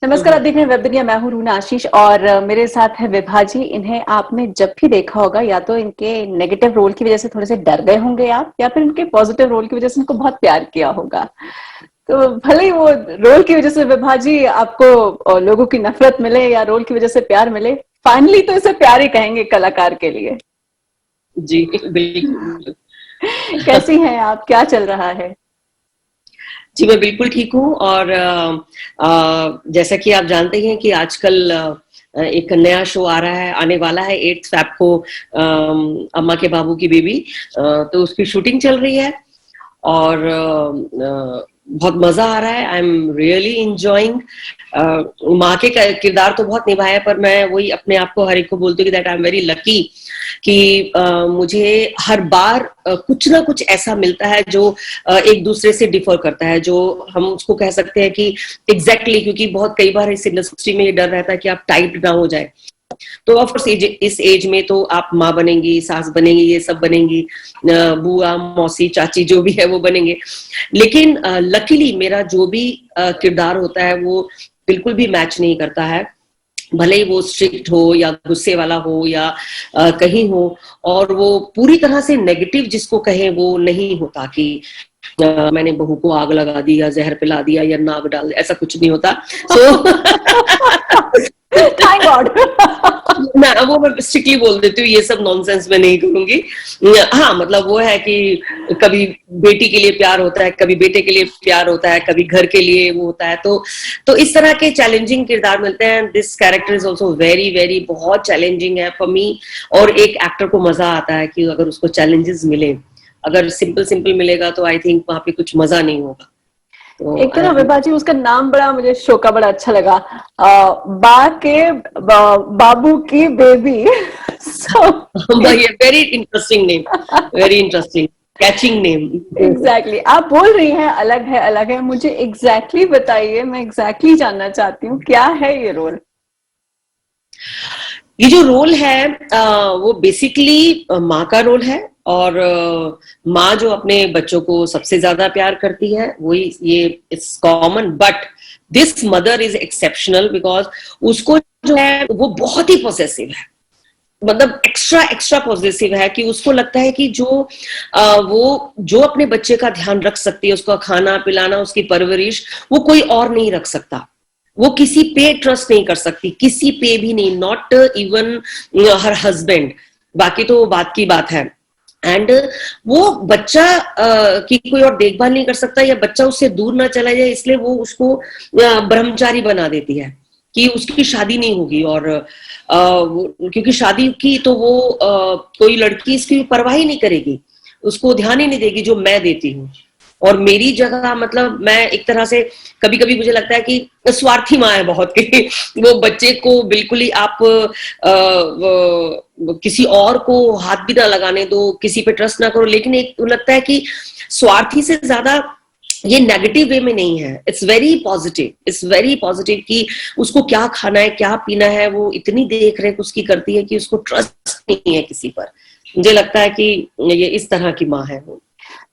नमस्कार, आप देख रहे हैं वेब दुनिया। मैं हूं रूना आशीष और मेरे साथ है विभा जी। इन्हें आपने जब भी देखा होगा या तो इनके नेगेटिव रोल की वजह से थोड़े से डर गए होंगे आप, या फिर इनके पॉजिटिव रोल की वजह से इनको बहुत प्यार किया होगा। तो भले ही वो रोल की वजह से विभा जी आपको लोगों की नफरत मिले या रोल की वजह से प्यार मिले, फाइनली तो इसे प्यार ही कहेंगे कलाकार के लिए। जी बिल्कुल। कैसी हैं आप, क्या चल रहा है? जी मैं बिल्कुल ठीक हूँ। और जैसा कि आप जानते हैं कि आजकल एक नया शो आ रहा है, आने वाला है 8 फैब को, अम्मा के बाबू की बेबी। तो उसकी शूटिंग चल रही है और बहुत मजा आ रहा है। I am really enjoying. माँ के किरदार तो बहुत निभाया, पर मैं वही अपने आप को हर एक को बोलती हूँ कि that I am very lucky कि मुझे हर बार कुछ ना कुछ ऐसा मिलता है जो एक दूसरे से डिफर करता है, जो हम उसको कह सकते हैं कि एग्जैक्टली क्योंकि बहुत कई बार इस इंडस्ट्री में ये डर रहता है कि आप टाइप ना हो जाए। तो ऑफकोर्स इस एज में तो आप माँ बनेंगी, सास बनेंगी, ये सब बनेंगी, बुआ मौसी चाची जो भी है वो बनेंगे। लेकिन लकीली मेरा जो भी किरदार होता है वो बिल्कुल भी मैच नहीं करता है, भले ही वो स्ट्रिक्ट हो या गुस्से वाला हो या कहीं हो। और वो पूरी तरह से नेगेटिव जिसको कहे वो नहीं होता कि मैंने बहू को आग लगा दी या जहर पिला दिया या नाक डाल दिया, ऐसा कुछ नहीं होता। Thank God. वो मैं स्ट्रिक्टली बोल देती हूँ, ये सब नॉनसेंस मैं नहीं करूंगी। हाँ मतलब वो है कि कभी बेटी के लिए प्यार होता है, कभी बेटे के लिए प्यार होता है, कभी घर के लिए वो होता है। तो इस तरह के चैलेंजिंग किरदार मिलते हैं। This character is also very very बहुत चैलेंजिंग है फॉर मी। और एक एक्टर को मजा आता है कि अगर उसको चैलेंजेस मिले, अगर सिंपल सिंपल मिलेगा तो आई थिंक वहां पे कुछ मजा नहीं होगा। एक तो ना विभा जी, उसका नाम बड़ा मुझे शो का बड़ा अच्छा लगा, बा के बाबू की baby. So very interesting name, very interesting catching name. Exactly आप बोल रही हैं अलग है अलग है, मुझे एग्जैक्टली बताइए, मैं एग्जैक्टली जानना चाहती हूँ क्या है ये रोल। ये जो रोल है वो बेसिकली माँ का रोल है। और माँ जो अपने बच्चों को सबसे ज्यादा प्यार करती है वही ये it's common, but this mother is exceptional because उसको जो है वो बहुत ही पॉसेसिव है। मतलब एक्स्ट्रा एक्स्ट्रा पॉजिटिव है कि उसको लगता है कि वो जो अपने बच्चे का ध्यान रख सकती है, उसका खाना पिलाना, उसकी परवरिश, वो कोई और नहीं रख सकता। वो किसी पे ट्रस्ट नहीं कर सकती, किसी पे भी नहीं, नॉट इवन हर हस्बैंड। बाकी तो बात की बात है। एंड वो बच्चा की कोई और देखभाल नहीं कर सकता, या बच्चा उससे दूर ना चला जाए, इसलिए वो उसको ब्रह्मचारी बना देती है कि उसकी शादी नहीं होगी। और क्योंकि शादी की तो वो कोई लड़की इसकी परवाह ही नहीं करेगी, उसको ध्यान ही नहीं देगी जो मैं देती हूँ। और मेरी जगह मतलब मैं एक तरह से कभी कभी मुझे लगता है कि स्वार्थी माँ है बहुत की। वो बच्चे को बिल्कुल ही आप किसी और को हाथ भी ना लगाने दो, किसी पे ट्रस्ट ना करो। लेकिन एक लगता है कि स्वार्थी से ज्यादा ये नेगेटिव वे में नहीं है, it's very positive, it's very positive कि उसको क्या खाना है क्या पीना है वो इतनी देख रेख उसकी करती है कि उसको ट्रस्ट नहीं है किसी पर। मुझे लगता है कि ये इस तरह की माँ है वो।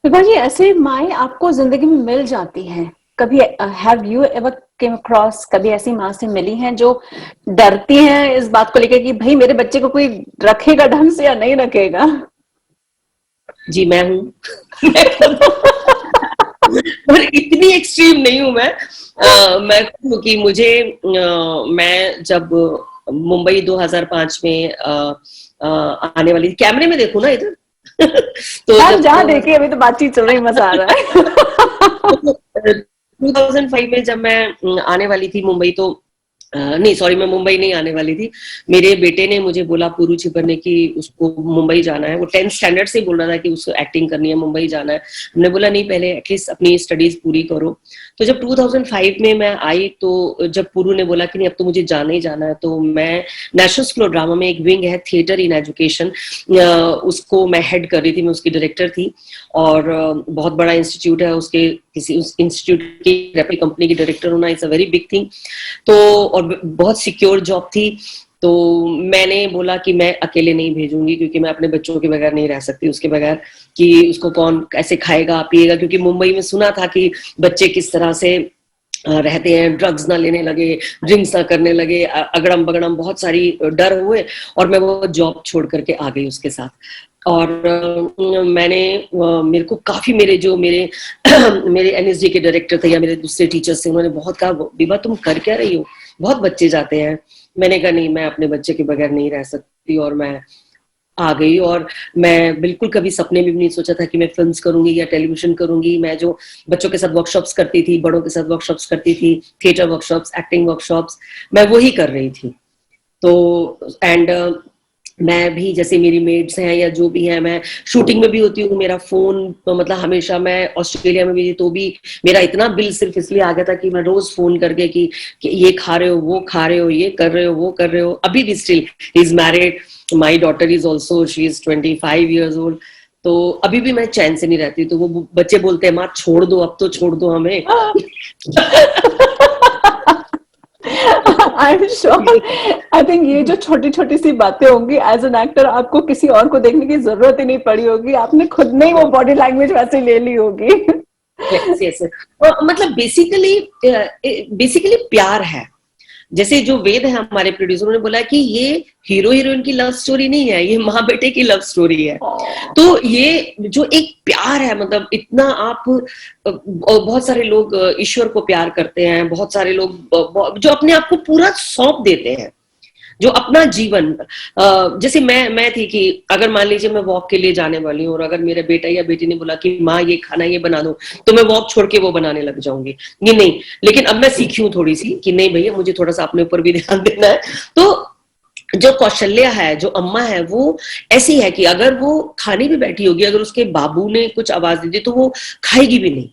विभा जी, ऐसे माएँ आपको जिंदगी में मिल जाती हैं कभी? Have you ever came across, कभी ऐसी माँ से मिली हैं जो डरती हैं इस बात को लेकर कि भाई मेरे बच्चे को कोई रखेगा ढंग से या नहीं रखेगा? जी मैं हूँ। पर इतनी एक्सट्रीम नहीं हूं मैं। मैं कहूँ कि मुझे मैं जब मुंबई 2005 में आने वाली, कैमरे में देखूं ना इधर। तो आप जब जहाँ देखिए, अभी तो बातचीत चल रही, मजा आ रहा है। 2005 में जब मैं आने वाली थी मुंबई, तो नहीं सॉरी, मैं मुंबई नहीं आने वाली थी। मेरे बेटे ने मुझे बोला पुरु छिपर ने कि उसको मुंबई जाना है। वो 10th स्टैंडर्ड से बोल रहा था कि उसको एक्टिंग करनी है, मुंबई जाना है। हमने बोला नहीं, पहले एटलीस्ट अपनी स्टडीज पूरी करो। तो जब 2005 में मैं आई, तो जब पुरु ने बोला कि नहीं अब तो मुझे जाना ही जाना है, तो मैं नेशनल स्कूल ऑफ ड्रामा में एक विंग है थिएटर इन एजुकेशन, उसको मैं हेड कर रही थी, मैं उसकी डायरेक्टर थी। और बहुत बड़ा इंस्टीट्यूट है, उसके किसी उस इंस्टीट्यूट की कंपनी की डायरेक्टर होना is a very big thing. तो और बहुत सिक्योर जॉब थी। तो मैंने बोला कि मैं अकेले नहीं भेजूंगी, क्योंकि मैं अपने बच्चों के बगैर नहीं रह सकती, उसके बगैर कि उसको कौन कैसे खाएगा पिएगा। क्योंकि मुंबई में सुना था कि बच्चे किस तरह से रहते हैं, ड्रग्स ना लेने लगे, ड्रिंक्स ना करने लगे, अगड़म बगड़म बहुत सारी डर हुए, और मैं वो जॉब छोड़ करके आ गई उसके साथ। और मेरे को काफी मेरे मेरे एनएसडी के डायरेक्टर थे या मेरे दूसरे टीचर्स थे, उन्होंने बहुत कहा, विभा तुम कर क्या रही हो, बहुत बच्चे जाते हैं। मैंने कहा नहीं, मैं अपने बच्चे के बगैर नहीं रह सकती, और मैं आ गई। और मैं बिल्कुल कभी सपने में भी नहीं सोचा था कि मैं फिल्म्स करूंगी या टेलीविजन करूंगी। मैं जो बच्चों के साथ वर्कशॉप्स करती थी, बड़ों के साथ वर्कशॉप्स करती थी, थिएटर वर्कशॉप्स, एक्टिंग वर्कशॉप्स, मैं वही कर रही थी। तो एंड मैं भी, जैसे मेरी मेड्स हैं या जो भी है, मैं शूटिंग में भी होती हूँ, मेरा फोन तो मतलब हमेशा, मैं ऑस्ट्रेलिया में भी तो भी मेरा इतना बिल सिर्फ इसलिए आ गया था कि मैं रोज फोन करके कि ये खा रहे हो, वो खा रहे हो, ये कर रहे हो, वो कर रहे हो। अभी भी still he is married, my daughter is also, she is 25 years old। तो अभी भी मैं चैन से नहीं रहती। तो वो बच्चे बोलते हैं, माँ छोड़ दो, अब तो छोड़ दो हमें। I am sure, I think ये जो छोटी छोटी सी बातें होंगी, एज एन एक्टर आपको किसी और को देखने की जरूरत ही नहीं पड़ी होगी, आपने खुद ने ही वो बॉडी लैंग्वेज वैसे ले ली होगी। yes, yes, yes। मतलब बेसिकली प्यार है। जैसे जो वेद है हमारे प्रोड्यूसर ने बोला कि ये हीरो हीरोइन की लव स्टोरी नहीं है, ये माँ बेटे की लव स्टोरी है। तो ये जो एक प्यार है, मतलब इतना आप, बहुत सारे लोग ईश्वर को प्यार करते हैं, बहुत सारे लोग जो अपने आप को पूरा सौंप देते हैं, जो अपना जीवन, जैसे मैं थी कि अगर मान लीजिए मैं वॉक के लिए जाने वाली हूँ, और अगर मेरा बेटा या बेटी ने बोला कि माँ ये खाना ये बना दो, तो मैं वॉक छोड़ के वो बनाने लग जाऊंगी, ये नहीं। लेकिन अब मैं सीखी हूँ थोड़ी सी कि नहीं भैया, मुझे थोड़ा सा अपने ऊपर भी ध्यान देना है। तो जो कौशल्या है, जो अम्मा है, वो ऐसी है कि अगर वो खाने भी बैठी होगी, अगर उसके बाबू ने कुछ आवाज दी तो वो खाएगी भी नहीं।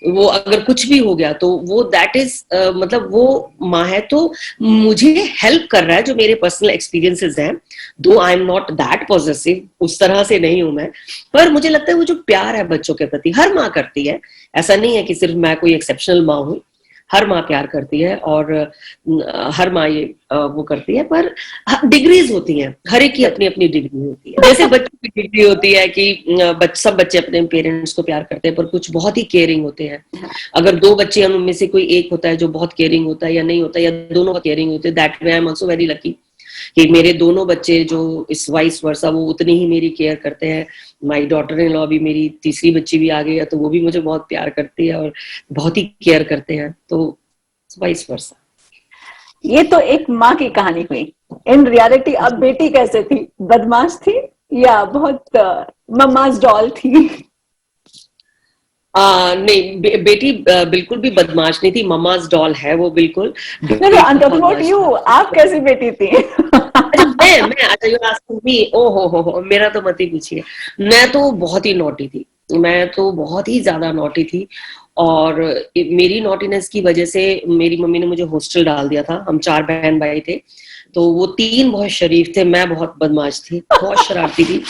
वो अगर कुछ भी हो गया तो वो दैट इज, मतलब वो माँ है। तो मुझे हेल्प कर रहा है, जो मेरे पर्सनल एक्सपीरियंसेस हैं। दो I am not that positive, उस तरह से नहीं हूं मैं, पर मुझे लगता है वो जो प्यार है बच्चों के प्रति, हर माँ करती है। ऐसा नहीं है कि सिर्फ मैं कोई एक्सेप्शनल माँ हूँ, हर माँ प्यार करती है, और हर माँ ये वो करती है। पर डिग्रीज होती हैं, हर एक की अपनी अपनी डिग्री होती है। जैसे बच्चों की डिग्री होती है कि सब बच्चे अपने पेरेंट्स को प्यार करते हैं, पर कुछ बहुत ही केयरिंग होते हैं। अगर दो बच्चे हैं, उनमें से कोई एक होता है जो बहुत केयरिंग होता है या नहीं होता, या दोनों केयरिंग होते हैं। That way I am also very lucky कि मेरे दोनों बच्चे जो इस वाइस वर्सा, वो उतनी ही मेरी केयर करते हैं। माई डॉटर इन लॉ भी, मेरी तीसरी बच्ची भी आ गई है, तो वो भी मुझे बहुत प्यार करती है और बहुत ही केयर करते हैं। तो वाइस वर्सा। ये तो एक माँ की कहानी हुई। इन रियलिटी अब बेटी कैसे थी, बदमाश थी या बहुत मम्माज डॉल थी? नहीं, बेटी बिल्कुल भी बदमाश नहीं थी, मम्माज डॉल है वो बिल्कुल। यू, आप कैसी बेटी थी? अच्छा, मैं अच्छा, यू आस्किंग मी, ओ हो, मेरा तो मत ही पूछिए। मैं तो बहुत ही नॉटी थी, मैं तो बहुत ही ज्यादा नॉटी थी। और मेरी नॉटीनेस की वजह से मेरी मम्मी ने मुझे हॉस्टल डाल दिया था। हम 4 बहन भाई थे, तो वो 3 बहुत शरीफ थे, मैं बहुत बदमाश थी, बहुत शरारती थी,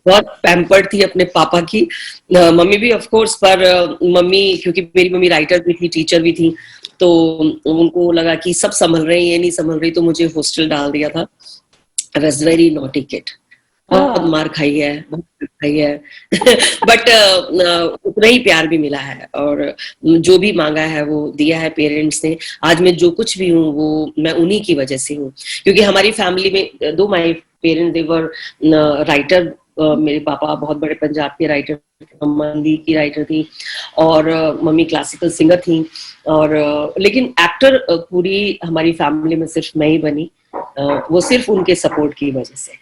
बहुत पैम्पर्ड थी अपने पापा की। मम्मी भी ऑफ कोर्स, पर मम्मी, क्योंकि मेरी मम्मी राइटर भी थी, टीचर भी थी, तो उनको लगा कि सब संभल रहे हैं, ये नहीं संभल रही, तो मुझे हॉस्टल डाल दिया था। I was very naughty kid, बहुत मार खाई है, बहुत खाई है। बट उतना ही प्यार भी मिला है, और जो भी मांगा है वो दिया है पेरेंट्स ने। आज मैं जो कुछ भी हूँ वो मैं उन्हीं की वजह से हूँ, क्योंकि हमारी फैमिली में दो my parents they were writer. मेरे पापा बहुत बड़े पंजाब के राइटर, मम्मा हिंदी की राइटर थी, और मम्मी क्लासिकल सिंगर थी। और लेकिन एक्टर पूरी हमारी फैमिली में सिर्फ मैं ही बनी, वो सिर्फ उनके सपोर्ट की वजह से,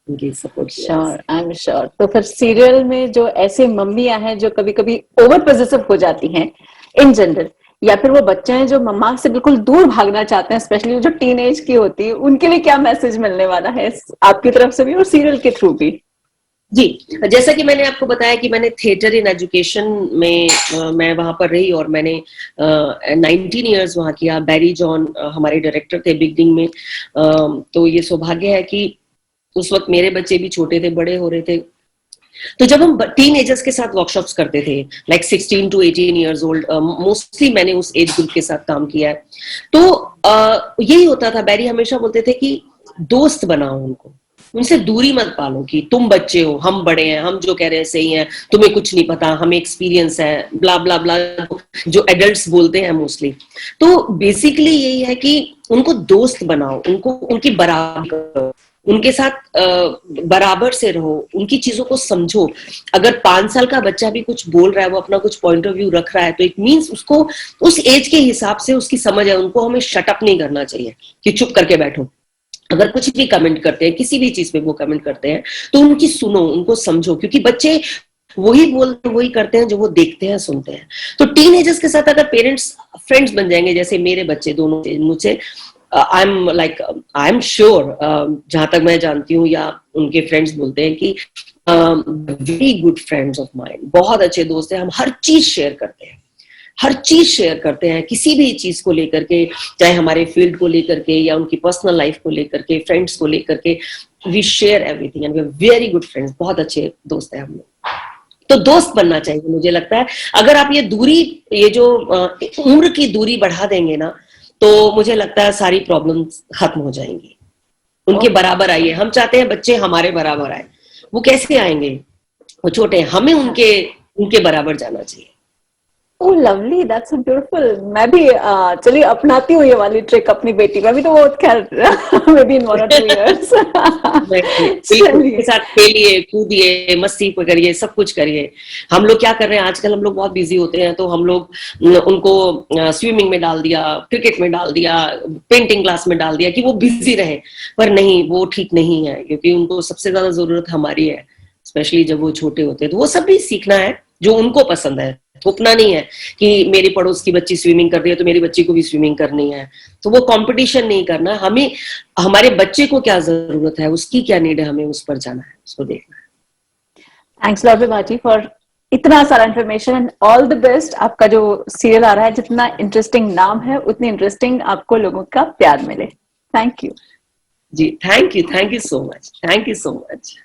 उनकी सपोर्ट की वजह से। Sure, I am sure. तो फिर सीरियल में जो ऐसे मम्मियां हैं जो कभी कभी ओवर पॉजिटिव हो जाती हैं इन जनरल, या फिर वो बच्चे हैं जो मम्मा से बिल्कुल दूर भागना चाहते हैं, स्पेशली जो टीन एज की होती है, उनके लिए क्या मैसेज मिलने वाला है आपकी तरफ से भी और सीरियल के थ्रू भी? जी, जैसा कि मैंने आपको बताया कि मैंने थिएटर इन एजुकेशन में मैं वहां पर रही, और मैंने 19 ईयर्स वहां किया। बैरी जॉन हमारे डायरेक्टर थे बिगनिंग में। तो ये सौभाग्य है कि उस वक्त मेरे बच्चे भी छोटे थे, बड़े हो रहे थे। तो जब हम टीन एजर्स के साथ वर्कशॉप्स करते थे, like 16 to 18 years old, mostly मैंने उस एज ग्रुप के साथ काम किया है। तो यही होता था, बैरी हमेशा बोलते थे कि दोस्त बनाओ उनको, उनसे दूरी मत पालो कि तुम बच्चे हो, हम बड़े हैं, हम जो कह रहे हैं सही है, तुम्हें कुछ नहीं पता, हमें एक्सपीरियंस है, ब्ला ब्ला ब्ला, जो एडल्ट्स बोलते हैं मोस्टली। तो बेसिकली यही है कि उनको दोस्त बनाओ, उनको उनकी बराबरी करो, उनके साथ बराबर से रहो, उनकी चीजों को समझो। अगर 5 साल का बच्चा भी कुछ बोल रहा है, वो अपना कुछ पॉइंट ऑफ व्यू रख रहा है, तो इट मीन्स उसको उस एज के हिसाब से उसकी समझ है। उनको हमें शट अप नहीं करना चाहिए कि चुप करके बैठो। अगर कुछ भी कमेंट करते हैं, किसी भी चीज पे वो कमेंट करते हैं, तो उनकी सुनो, उनको समझो, क्योंकि बच्चे वही बोलते, वही करते हैं जो वो देखते हैं, सुनते हैं। तो टीनेजर्स के साथ अगर पेरेंट्स फ्रेंड्स बन जाएंगे, जैसे मेरे बच्चे दोनों मुझसे, आई एम श्योर, जहां तक मैं जानती हूँ या उनके फ्रेंड्स बोलते हैं कि very good friends of mind, बहुत अच्छे दोस्त हैं, हम हर चीज शेयर करते हैं, हर चीज शेयर करते हैं, किसी भी चीज को लेकर के, चाहे हमारे फील्ड को लेकर के या उनकी पर्सनल लाइफ को लेकर के, फ्रेंड्स को लेकर के, we share everything and we are very good friends, बहुत अच्छे दोस्त हैं हम लोग। तो दोस्त बनना चाहिए, मुझे लगता है। अगर आप ये दूरी, ये जो उम्र की दूरी बढ़ा देंगे ना, तो मुझे लगता है सारी प्रॉब्लम्स खत्म हो जाएंगी। उनके बराबर आइए, हम चाहते हैं बच्चे हमारे बराबर आए, वो कैसे आएंगे, वो छोटे हैं, हमें उनके उनके बराबर जाना चाहिए। ओह लवली, दैट्स सो ब्यूटीफुल। मैं भी चलिए अपनाती हूँ ये वाली ट्रिक अपनी बेटी में भी, तो वो खैर may be in 1 or 2 years। बिल्कुल, के साथ खेलिए, कूदिए, मस्ती करिए, सब कुछ करिए। हम लोग क्या कर रहे हैं आजकल, हम लोग बहुत बिजी होते हैं, तो हम लोग उनको स्विमिंग में डाल दिया, क्रिकेट में डाल दिया, पेंटिंग क्लास में डाल दिया कि वो बिजी रहे, पर नहीं, वो ठीक नहीं है, क्योंकि उनको सबसे ज्यादा जरूरत हमारी है, स्पेशली जब वो छोटे होते हैं। तो वो सब भी सीखना है जो उनको पसंद है, थोपना नहीं है कि मेरी पड़ोस की बच्ची स्विमिंग कर रही है तो मेरी बच्ची को भी स्विमिंग करनी है। तो वो कंपटीशन नहीं करना, हमें हमारे बच्चे को क्या जरूरत है, उसकी क्या नीड है, हमें उस पर जाना है, उसको देखना है। थैंक्स लॉट विभाजी फॉर इतना सारा information and all the best. आपका जो सीरियल आ रहा है, जितना इंटरेस्टिंग नाम है उतनी इंटरेस्टिंग आपको लोगों का प्यार मिले। थैंक यू जी, thank you so much, thank you so much.